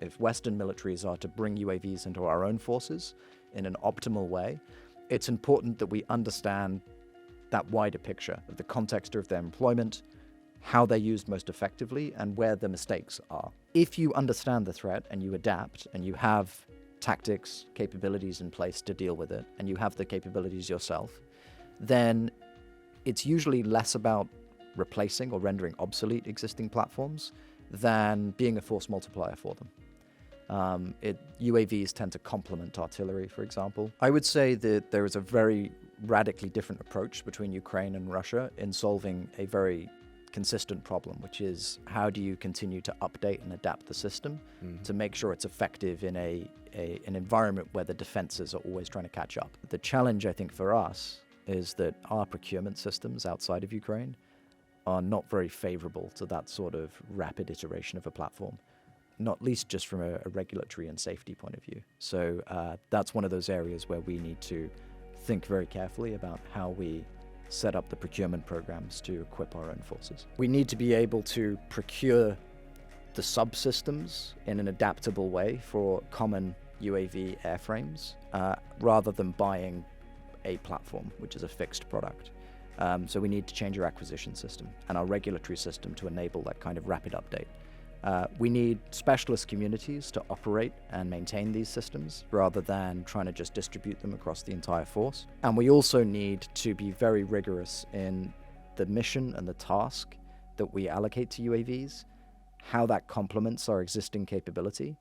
if Western militaries are to bring UAVs into our own forces in an optimal way, it's important that we understand that wider picture of the context of their employment, how they're used most effectively, and where the mistakes are. If you understand the threat and you adapt and you have tactics, capabilities in place to deal with it, and you have the capabilities yourself, then it's usually less about replacing or rendering obsolete existing platforms than being a force multiplier for them. UAVs tend to complement artillery, for example. I would say that there is a very radically different approach between Ukraine and Russia in solving a very consistent problem, which is how do you continue to update and adapt the system to make sure it's effective in an environment where the defenses are always trying to catch up. The challenge, I think, for us is that our procurement systems outside of Ukraine are not very favorable to that sort of rapid iteration of a platform, not least just from a regulatory and safety point of view. So that's one of those areas where we need to think very carefully about how we set up the procurement programs to equip our own forces. We need to be able to procure the subsystems in an adaptable way for common UAV airframes rather than buying a platform, which is a fixed product. So we need to change our acquisition system and our regulatory system to enable that kind of rapid update. We need specialist communities to operate and maintain these systems rather than trying to just distribute them across the entire force. And we also need to be very rigorous in the mission and the task that we allocate to UAVs, how that complements our existing capability,